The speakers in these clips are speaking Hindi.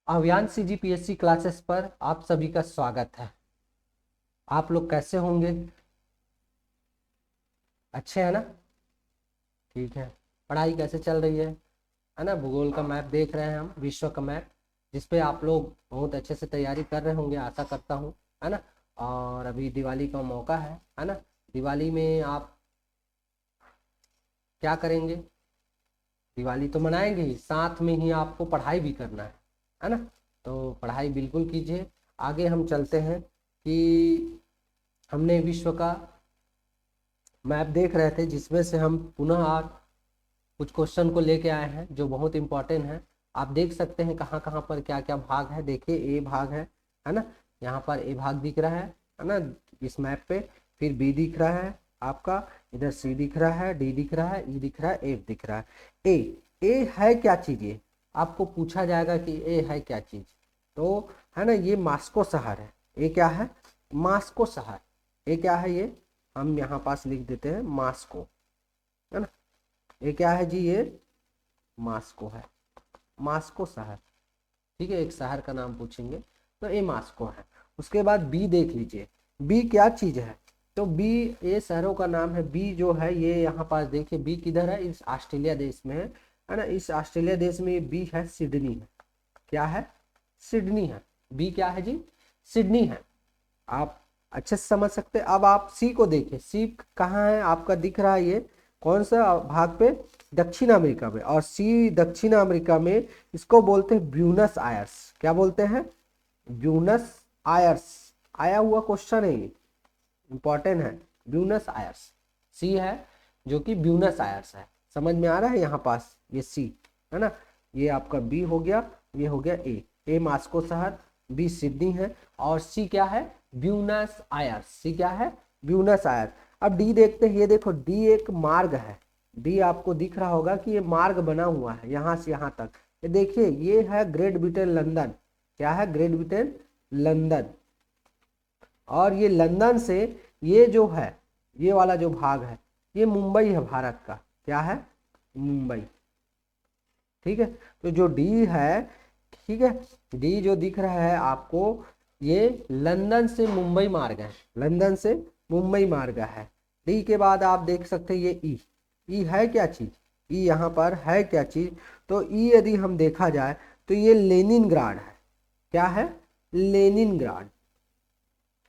अभियान सीजीपीएससी क्लासेस पर आप सभी का स्वागत है। आप लोग कैसे होंगे? अच्छे हैं ना? ठीक है। पढ़ाई कैसे चल रही है ना? भूगोल का मैप देख रहे हैं हम, विश्व का मैप, जिस पे आप लोग बहुत अच्छे से तैयारी कर रहे होंगे, आशा करता हूँ, है ना? और अभी दिवाली का मौका है ना? दिवाली में आप क्या करेंगे? दिवाली तो मनाएंगे ही, साथ में ही आपको पढ़ाई भी करना है ना? तो पढ़ाई बिल्कुल कीजिए। आगे हम चलते हैं कि हमने विश्व का मैप देख रहे थे, जिसमें से हम पुनः आज कुछ क्वेश्चन को लेके आए हैं जो बहुत इंपॉर्टेंट है। आप देख सकते हैं कहाँ कहाँ पर क्या क्या भाग है। देखिए, ए भाग है ना? यहाँ पर ए भाग दिख रहा है ना, इस मैप पे। फिर बी दिख रहा है आपका, इधर सी दिख रहा है, डी दिख रहा है, ई दिख रहा है, एफ दिख रहा है। ए है क्या चीज? ये आपको पूछा जाएगा कि ए है क्या चीज। तो है ना, ये मास्को शहर है। ए क्या है? मास्को शहर। ए क्या है? ये हम यहाँ पास लिख देते हैं मास्को, है ना? ये क्या है जी? ये मास्को है, मास्को शहर। ठीक है, एक शहर का नाम पूछेंगे तो ये मास्को है। उसके बाद बी देख लीजिए, बी क्या चीज है? तो बी, ये शहरों का नाम है। बी जो है ये यहाँ पास देखिए, बी किधर है? इस ऑस्ट्रेलिया देश में है ना? इस ऑस्ट्रेलिया देश में ये बी है, सिडनी है। क्या है? सिडनी है। बी क्या है जी? सिडनी है। आप अच्छे से समझ सकते हैं। अब आप सी को देखिए, सी कहाँ है? आपका दिख रहा है ये कौन सा भाग पे? दक्षिण अमेरिका में। और सी दक्षिण अमेरिका में इसको बोलते हैं ब्यूनस आयर्स। क्या बोलते हैं? Buenos Aires. आया हुआ क्वेश्चन है ये, इंपॉर्टेंट है। ब्यूनस आयर्स सी है, जो कि ब्यूनस आयर्स है। समझ में आ रहा है यहाँ पास? ये सी है ना? ये आपका बी हो गया, ये हो गया ए। ए मास्को शहर, बी सिडनी है, और सी क्या है? Buenos Aires. सी क्या है? Buenos Aires. अब डी देखते हैं। ये देखो, डी एक मार्ग है। डी आपको दिख रहा होगा कि ये मार्ग बना हुआ है यहाँ से यहाँ तक। ये देखिए, ये है ग्रेट ब्रिटेन लंदन। क्या है? Great Britain London. और ये लंदन से ये जो है, ये वाला जो भाग है, ये मुंबई है भारत का। क्या है? मुंबई। ठीक है। तो जो डी है, ठीक है, डी जो दिख रहा है आपको, ये लंदन से मुंबई मार्ग है। लंदन से मुंबई मार्ग है। डी के बाद आप देख सकते हैं ये ई। ई है क्या चीज? ई यहाँ पर है क्या चीज? तो ई यदि हम देखा जाए तो ये लेनिनग्राड है। क्या है? लेनिनग्राड।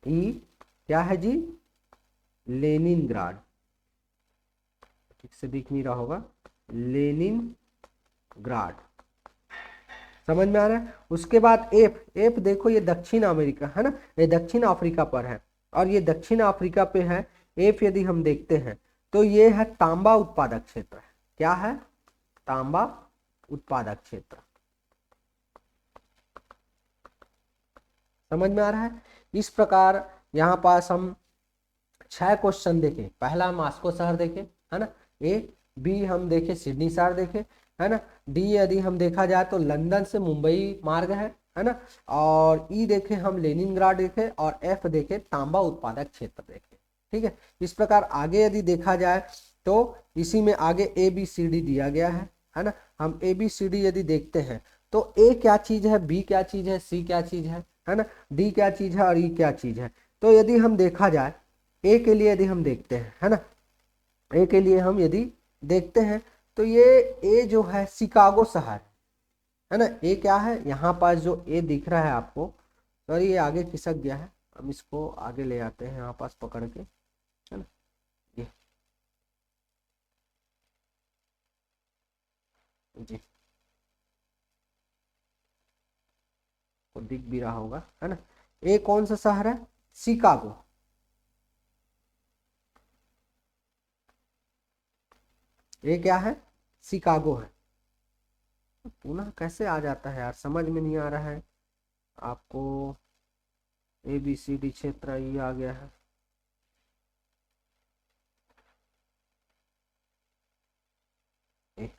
ई क्या है जी? लेनिनग्राड। ठीक से दिख नहीं रहा होगा, लेनिनग्राड। समझ में आ रहा है? उसके बाद एफ। एफ देखो, ये दक्षिण अमेरिका है ना, ये दक्षिण अफ्रीका पर है, और ये दक्षिण अफ्रीका पे है। एफ यदि हम देखते हैं तो ये है तांबा उत्पादक क्षेत्र। क्या है? तांबा उत्पादक क्षेत्र। समझ में आ रहा है? इस प्रकार यहाँ पास हम 6 क्वेश्चन देखे। पहला मास्को शहर देखे, है ना? ए। बी हम देखे सिडनी शहर देखे, है ना? डी यदि हम देखा जाए तो लंदन से मुंबई मार्ग है ना? और ई देखे हम लेनिनग्राड देखे, और एफ देखे तांबा उत्पादक क्षेत्र देखे। ठीक है। इस प्रकार आगे यदि देखा जाए तो इसी में आगे ए बी सी डी दिया गया है ना? हम ए बी सी डी यदि देखते हैं तो ए क्या चीज है, बी क्या चीज है, सी क्या चीज है ना? डी क्या चीज है, और ई क्या चीज है। तो यदि हम देखा जाए, ए के लिए यदि हम देखते हैं, है ना, ए के लिए हम यदि देखते हैं तो ये ए जो है शिकागो शहर है ना? ए क्या है? यहाँ पास जो ए दिख रहा है आपको, सॉरी ये आगे खिसक गया है, हम इसको आगे ले आते हैं यहाँ पास पकड़ के, है ना? ये जी को दिख भी रहा होगा, है ना? ए कौन सा शहर है? शिकागो। ए क्या है? शिकागो है। पुनः कैसे आ जाता है यार, समझ में नहीं आ रहा है आपको। ए बी सी डी क्षेत्र ये आ गया है। ए,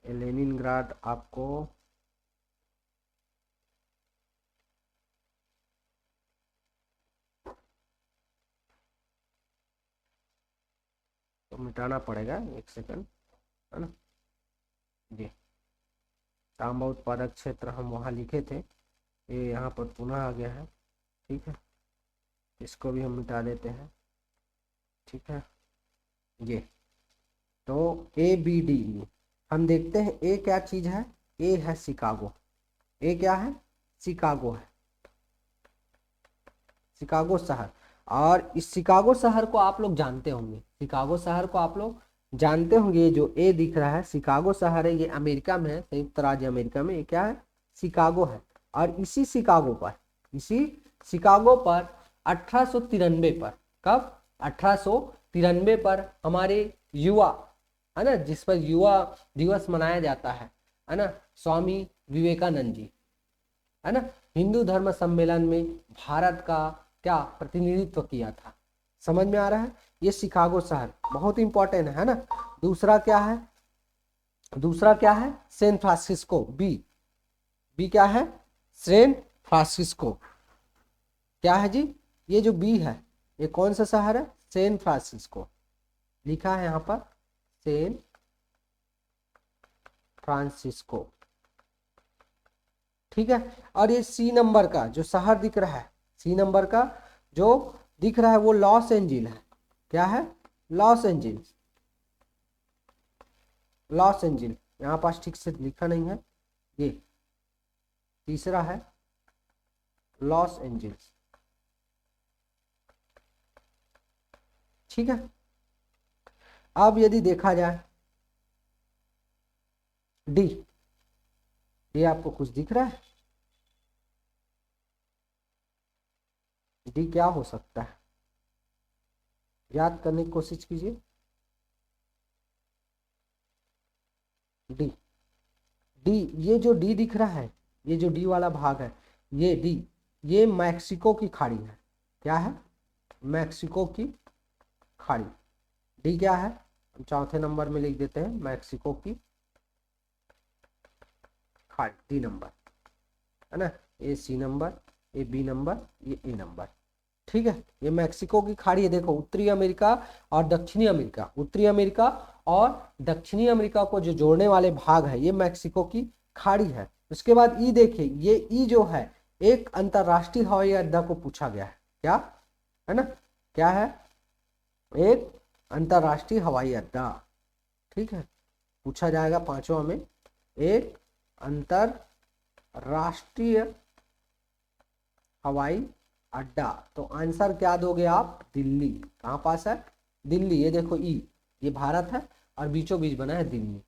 लेनिनग्राड आपको तो मिटाना पड़ेगा, एक सेकंड, है ना? जी। तांबा उत्पादक क्षेत्र हम वहाँ लिखे थे, ये यहाँ पर पुनः आ गया है। ठीक है, इसको भी हम मिटा देते हैं। ठीक है, ये तो ABD हम देखते हैं। ए क्या चीज है? ए है शिकागो। ए क्या है? शिकागो है, शिकागो शहर। और इस शिकागो शहर को आप लोग जानते होंगे, शिकागो शहर को आप लोग जानते होंगे। ये जो ए दिख रहा है शिकागो शहर है, ये अमेरिका में है, संयुक्त राज्य अमेरिका में। ये क्या है? शिकागो है। और इसी शिकागो पर 1893 पर, कब? 1893 पर हमारे युवा, है ना, जिस पर युवा दिवस मनाया जाता है ना, स्वामी विवेकानंद जी, है ना, हिंदू धर्म सम्मेलन में भारत का क्या प्रतिनिधित्व किया था। समझ में आ रहा है? ये शिकागो शहर बहुत इंपॉर्टेंट है ना। दूसरा क्या है? दूसरा क्या है? San Francisco. बी क्या है? San Francisco. क्या है जी? ये जो बी है ये कौन सा शहर है? San Francisco. लिखा है यहाँ पर सैन फ्रांसिस्को। ठीक है, और ये सी नंबर का जो शहर दिख रहा है, सी नंबर का जो दिख रहा है वो लॉस एंजिल है। क्या है? Loss angel. लॉस एंजिल यहाँ पास ठीक से लिखा नहीं है, ये तीसरा है लॉस एंजिल्स। ठीक है, अब यदि देखा जाए डी, ये आपको कुछ दिख रहा है? डी क्या हो सकता है? याद करने की कोशिश कीजिए। डी, ये जो डी दिख रहा है, ये जो डी वाला भाग है, ये डी, ये मैक्सिको की खाड़ी है। क्या है? मैक्सिको की खाड़ी। डी क्या है? हम चौथे नंबर में लिख देते हैं मैक्सिको की खाड़ी, डी नंबर, है ना। ये सी नंबर, ये बी नंबर, ये ए नंबर। ठीक है, ये मैक्सिको की खाड़ी है। देखो उत्तरी अमेरिका और दक्षिणी अमेरिका, उत्तरी अमेरिका और दक्षिणी अमेरिका को जो जोड़ने वाले भाग है ये मैक्सिको की खाड़ी है। उसके बाद ई देखिए, ये ई जो है एक अंतरराष्ट्रीय हवाई अड्डा को पूछा गया है। क्या है ना? क्या है? एक अंतरराष्ट्रीय हवाई अड्डा। ठीक है, पूछा जाएगा पांचवा में, एक अंतरराष्ट्रीय हवाई अड्डा। तो आंसर क्या दोगे आप? दिल्ली। कहाँ पास है? दिल्ली। ये देखो ई, ये भारत है और बीचों बीच बना है दिल्ली।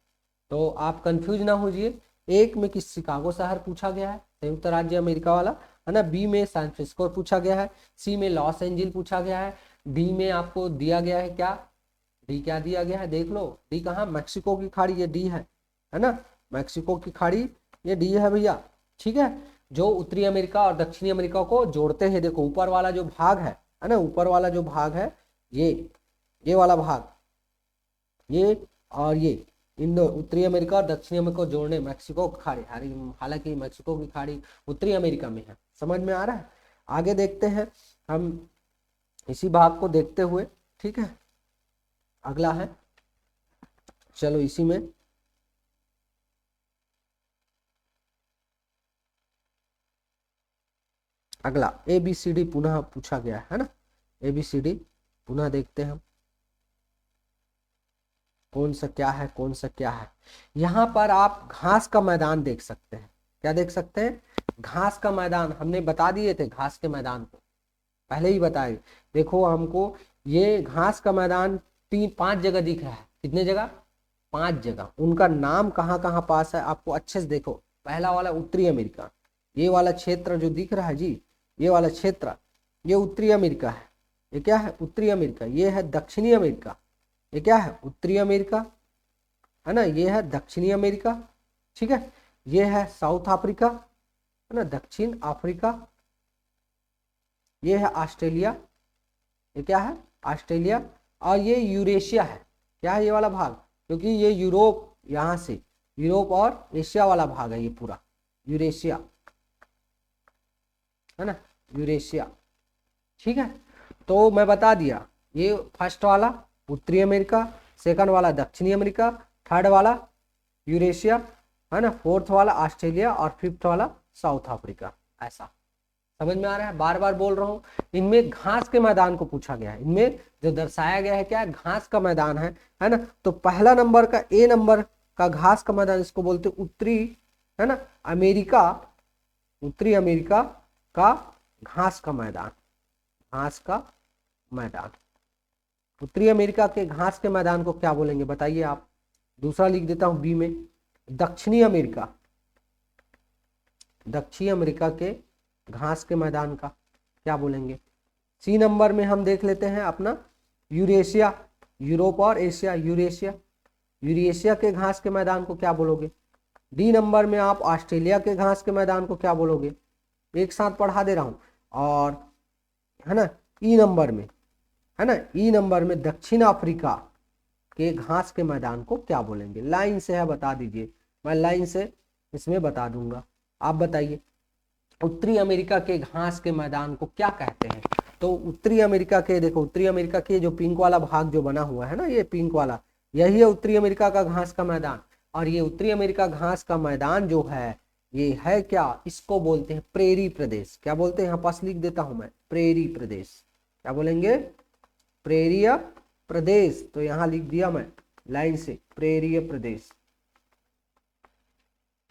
तो आप कंफ्यूज ना होइए। एक में किस शिकागो शहर पूछा गया है, संयुक्त राज्य अमेरिका वाला, है ना। बी में सैन फ्रांसिस्को पूछा गया है। सी में लॉस एंजिल पूछा गया है। डी में आपको दिया गया है क्या? डी क्या दिया गया है? देख लो, डी कहाँ? मैक्सिको की खाड़ी, ये डी है ना, मैक्सिको की खाड़ी, ये डी है भैया। ठीक है, जो उत्तरी अमेरिका और दक्षिणी अमेरिका को जोड़ते हैं। देखो ऊपर वाला जो भाग है ना, ऊपर वाला जो भाग है, ये वाला भाग, ये और ये, इन दो उत्तरी अमेरिका और दक्षिणी अमेरिका को जोड़ने मैक्सिको की खाड़ी, हालांकि मैक्सिको की खाड़ी उत्तरी अमेरिका में है। समझ में आ रहा है? आगे देखते हैं हम इसी भाग को देखते हुए। ठीक है, अगला है, चलो इसी में अगला ABCD पुनः पूछा गया है ना। ABCD पुनः देखते हैं हम कौन सा क्या है, कौन सा क्या है। यहाँ पर आप घास का मैदान देख सकते हैं। क्या देख सकते हैं? घास का मैदान। हमने बता दिए थे घास के मैदान को, पहले ही बताए। देखो हमको ये घास का मैदान 5 जगह दिख रहा है। कितने जगह? 5 जगह। उनका नाम कहाँ कहाँ पास है आपको अच्छे से देखो। पहला वाला उत्तरी अमेरिका, ये वाला क्षेत्र जो दिख रहा है जी, ये वाला क्षेत्र, ये उत्तरी अमेरिका है। ये क्या है? उत्तरी अमेरिका। ये है दक्षिणी अमेरिका। ये क्या है? उत्तरी अमेरिका, है ना। ये है दक्षिणी अमेरिका। ठीक है, ये है साउथ अफ्रीका, है ना, दक्षिण अफ्रीका। ये है ऑस्ट्रेलिया। ये क्या है? ऑस्ट्रेलिया। और ये यूरेशिया है। क्या है ये वाला भाग? क्योंकि ये यूरोप, यहाँ से यूरोप और एशिया वाला भाग है ये पूरा, यूरेशिया, है ना, यूरेशिया। ठीक है, तो मैं बता दिया, ये फर्स्ट वाला उत्तरी अमेरिका, सेकंड वाला दक्षिणी अमेरिका, थर्ड वाला यूरेशिया, है ना, फोर्थ वाला ऑस्ट्रेलिया और फिफ्थ वाला साउथ अफ्रीका। ऐसा समझ में आ रहा है, बार बार बोल रहा हूँ। इनमें घास के मैदान को पूछा गया है, इनमें जो दर्शाया गया है क्या है, घास का मैदान है ना। तो पहला नंबर का ए नंबर का घास का मैदान, इसको बोलते उत्तरी, है ना, अमेरिका, उत्तरी अमेरिका का घास का मैदान, घास का मैदान। उत्तरी अमेरिका के घास के मैदान को क्या बोलेंगे बताइए आप। दूसरा लिख देता हूं बी में, दक्षिणी अमेरिका, दक्षिणी अमेरिका के घास के मैदान का क्या बोलेंगे। सी नंबर में हम देख लेते हैं अपना यूरेशिया, यूरोप और एशिया, यूरेशिया, यूरेशिया के घास के मैदान को क्या बोलोगे। डी नंबर में आप ऑस्ट्रेलिया के घास के मैदान को क्या बोलोगे, एक साथ पढ़ा दे रहा हूं। और है ना ई नंबर में, है ना, ई नंबर में दक्षिण अफ्रीका के घास के मैदान को क्या बोलेंगे। लाइन से है, बता दीजिए, मैं लाइन से इसमें बता दूंगा, आप बताइए। उत्तरी अमेरिका के घास के मैदान को क्या कहते हैं। तो उत्तरी अमेरिका के, देखो उत्तरी अमेरिका के जो पिंक वाला भाग जो बना हुआ है ना, ये पिंक वाला, यही है उत्तरी अमेरिका का घास का मैदान। और ये उत्तरी अमेरिका घास का मैदान जो है, ये है क्या, इसको बोलते हैं प्रेरी प्रदेश। क्या बोलते हैं, यहाँ पास लिख देता हूं मैं, प्रेरी प्रदेश। क्या बोलेंगे, प्रेरीय प्रदेश। तो यहां लिख दिया मैं लाइन से, प्रेरीय प्रदेश।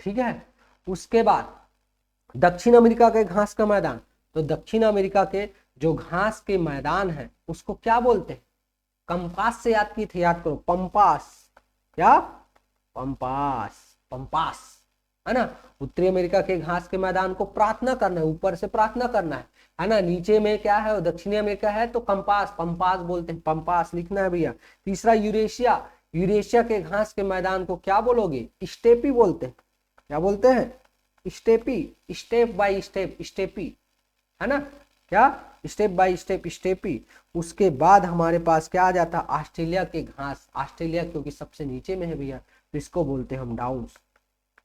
ठीक है, उसके बाद दक्षिण अमेरिका के घास का मैदान, तो दक्षिण अमेरिका के जो घास के मैदान है उसको क्या बोलते हैं। कंपास से याद की थे, याद करो, पंपास, क्या, पंपास, पंपास, है ना। उत्तरी अमेरिका के घास के मैदान को प्रार्थना करना है, ऊपर से प्रार्थना करना है ना। नीचे में क्या है, दक्षिणी अमेरिका है तो कंपास, पंपास बोलते हैं, पंपास लिखना है भैया। तीसरा यूरेशिया, यूरेशिया के घास के मैदान को क्या बोलोगे, स्टेपी बोलते हैं। क्या बोलते हैं, steppe, step by step, steppe, है ना, क्या, स्टेप बाय स्टेप, स्टेपी। उसके बाद हमारे पास क्या आ जाता है, ऑस्ट्रेलिया के घास, ऑस्ट्रेलिया क्योंकि सबसे नीचे में है भैया, तो इसको बोलते हैं हम डाउन्स।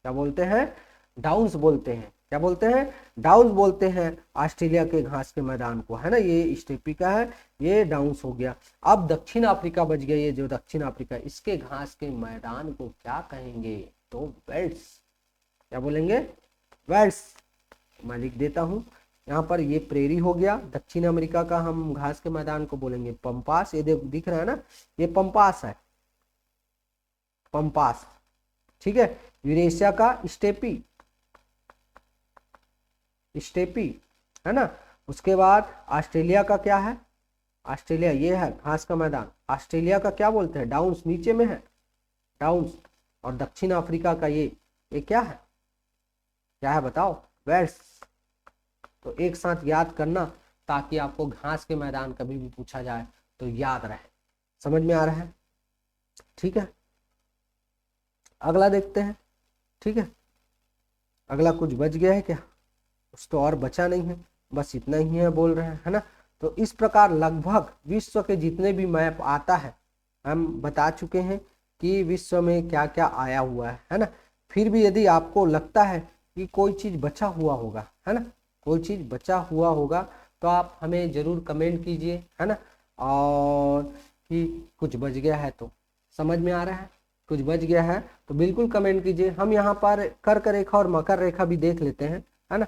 क्या बोलते हैं, डाउन्स बोलते हैं। क्या बोलते हैं, डाउन्स बोलते हैं ऑस्ट्रेलिया के घास के मैदान को, है ना। ये स्टेपी का है, ये डाउन्स हो गया। अब दक्षिण अफ्रीका बच गया, ये जो दक्षिण अफ्रीका, इसके घास के मैदान को क्या कहेंगे, तो वेल्ड्स। क्या बोलेंगे, वेल्ड्स। मैं लिख देता हूं यहाँ पर, ये प्रेरी हो गया। दक्षिण अमेरिका का हम घास के मैदान को बोलेंगे पंपास। ये दिख रहा है ना, ये पंपास है, पंपास। ठीक है, यूरेशिया का स्टेपी, स्टेपी, है ना। उसके बाद ऑस्ट्रेलिया का क्या है, ऑस्ट्रेलिया ये है घास का मैदान, ऑस्ट्रेलिया का क्या बोलते हैं, डाउन्स, नीचे में है, डाउन्स। और दक्षिण अफ्रीका का ये क्या है, क्या है बताओ, वेल्स। तो एक साथ याद करना ताकि आपको घास के मैदान कभी भी पूछा जाए तो याद रहे। समझ में आ रहा है, ठीक है। अगला देखते हैं, ठीक है। अगला कुछ बच गया है क्या, कुछ तो और बचा नहीं है, बस इतना ही है बोल रहे हैं, है ना। तो इस प्रकार लगभग विश्व के जितने भी मैप आता है हम बता चुके हैं कि विश्व में क्या क्या आया हुआ है ना। फिर भी यदि आपको लगता है कि कोई चीज़ बचा हुआ होगा, है ना, कोई चीज़ बचा हुआ होगा, तो आप हमें ज़रूर कमेंट कीजिए, है ना। और कि कुछ बच गया है, तो समझ में आ रहा है, कुछ बच गया है तो बिल्कुल कमेंट कीजिए। हम यहाँ पर कर्क रेखा और मकर रेखा भी देख लेते हैं, है ना।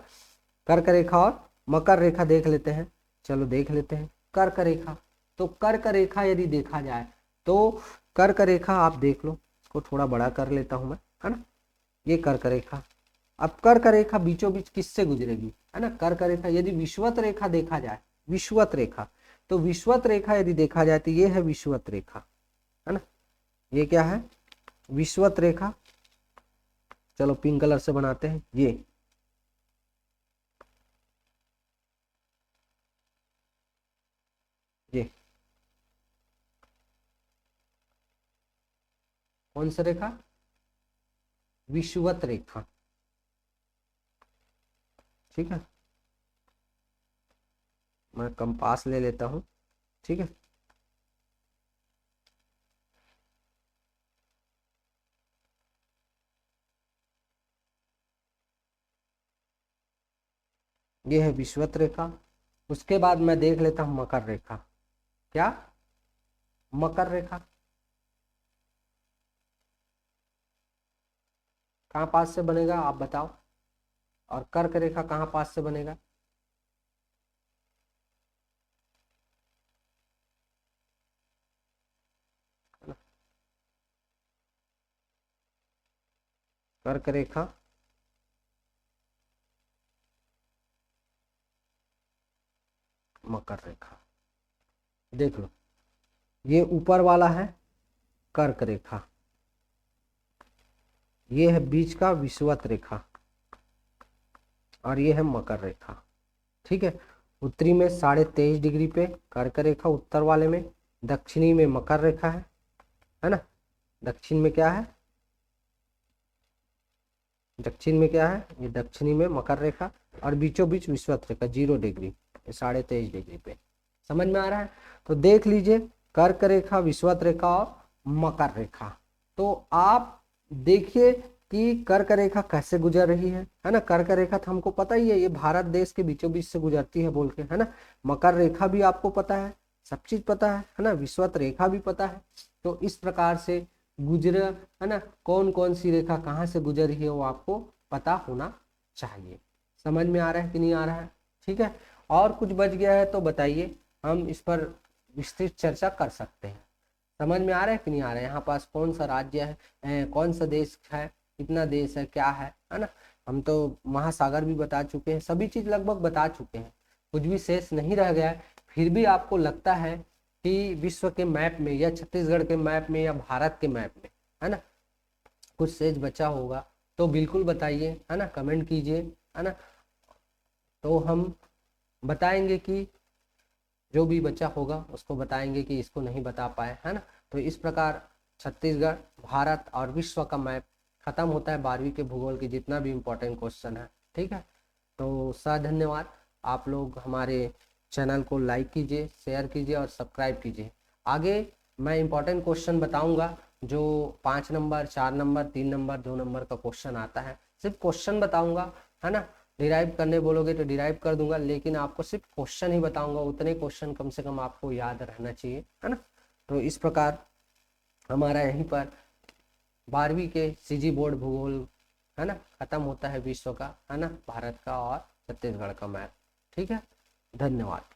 कर्क रेखा और मकर रेखा देख लेते हैं, चलो देख लेते हैं। कर्क रेखा, तो कर्क रेखा यदि देखा जाए तो कर्क रेखा आप देख लो, इसको थोड़ा बड़ा कर लेता हूं मैं, है ना। ये कर्क रेखा, अब कर्क रेखा बीचों बीच किससे गुजरेगी, है ना। कर्क रेखा यदि विषुवत रेखा देखा जाए, विषुवत रेखा, तो विषुवत रेखा यदि देखा जाए तो ये है विषुवत रेखा, है ना। ये क्या है, विषुवत रेखा। चलो पिंक कलर से बनाते हैं, ये कौन सा रेखा, विषुवत रेखा, ठीक है। मैं कंपास ले लेता हूं, ठीक है। ये है विषुवत रेखा। उसके बाद मैं देख लेता हूं मकर रेखा, क्या, मकर रेखा, कहाँ पास से बनेगा आप बताओ, और कर्क रेखा कहाँ पास से बनेगा? कर्क रेखा मकर रेखा, देख लो ये ऊपर वाला है कर्क रेखा, ये है बीच का विषुवत रेखा, और ये है मकर रेखा। ठीक है, उत्तरी में 23.5 डिग्री पे कर्क रेखा उत्तर वाले में, दक्षिणी में मकर रेखा है ना। दक्षिण में क्या है? दक्षिण में क्या है? ये दक्षिणी में मकर रेखा, और बीचों बीच विषुवत रेखा 0 डिग्री, 23.5 डिग्री पे। समझ में आ रहा है? तो देख लीजिए कर्क रेखा, विषुवत रेखा और मकर रेखा। तो आप देखिए कि कर्क रेखा कैसे गुजर रही है ना। कर्क रेखा तो हमको पता ही है, ये भारत देश के बीचों बीच से गुजरती है बोल के, है ना। मकर रेखा भी आपको पता है, सब चीज पता है ना। विषुवत रेखा भी पता है। तो इस प्रकार से गुजर, है ना, कौन कौन सी रेखा कहाँ से गुजर रही है वो आपको पता होना चाहिए। समझ में आ रहा है कि नहीं आ रहा है? ठीक है, और कुछ बच गया है तो बताइए, हम इस पर विस्तृत चर्चा कर सकते हैं। समझ में आ रहा है कि नहीं आ रहा है? यहाँ पास कौन सा राज्य है, कौन सा देश है, कितना देश है, क्या है ना। हम तो महासागर भी बता चुके हैं, सभी चीज लगभग बता चुके हैं, कुछ भी शेष नहीं रह गया है। फिर भी आपको लगता है कि विश्व के मैप में या छत्तीसगढ़ के मैप में या भारत के मैप में, है ना, कुछ शेष बचा होगा तो बिल्कुल बताइए, है ना, कमेंट कीजिए, है ना। तो हम बताएंगे कि जो भी बच्चा होगा उसको बताएंगे कि इसको नहीं बता पाए, है ना। तो इस प्रकार छत्तीसगढ़, भारत और विश्व का मैप खत्म होता है 12वीं के भूगोल की जितना भी इम्पोर्टेंट क्वेश्चन है। ठीक है, तो धन्यवाद। आप लोग हमारे चैनल को लाइक कीजिए, शेयर कीजिए और सब्सक्राइब कीजिए। आगे मैं इम्पोर्टेंट क्वेश्चन बताऊंगा, जो 5 नंबर, 4 नंबर, 3 नंबर, 2 नंबर का क्वेश्चन आता है। सिर्फ क्वेश्चन बताऊंगा, है ना। डिराइव करने बोलोगे तो डिराइव कर दूंगा, लेकिन आपको सिर्फ क्वेश्चन ही बताऊंगा, उतने क्वेश्चन कम से कम आपको याद रहना चाहिए, है ना। तो इस प्रकार हमारा यहीं पर 12वीं के सीजी बोर्ड भूगोल, है ना, खत्म होता है विश्व का, है ना, भारत का और छत्तीसगढ़ का मैप। ठीक है, धन्यवाद।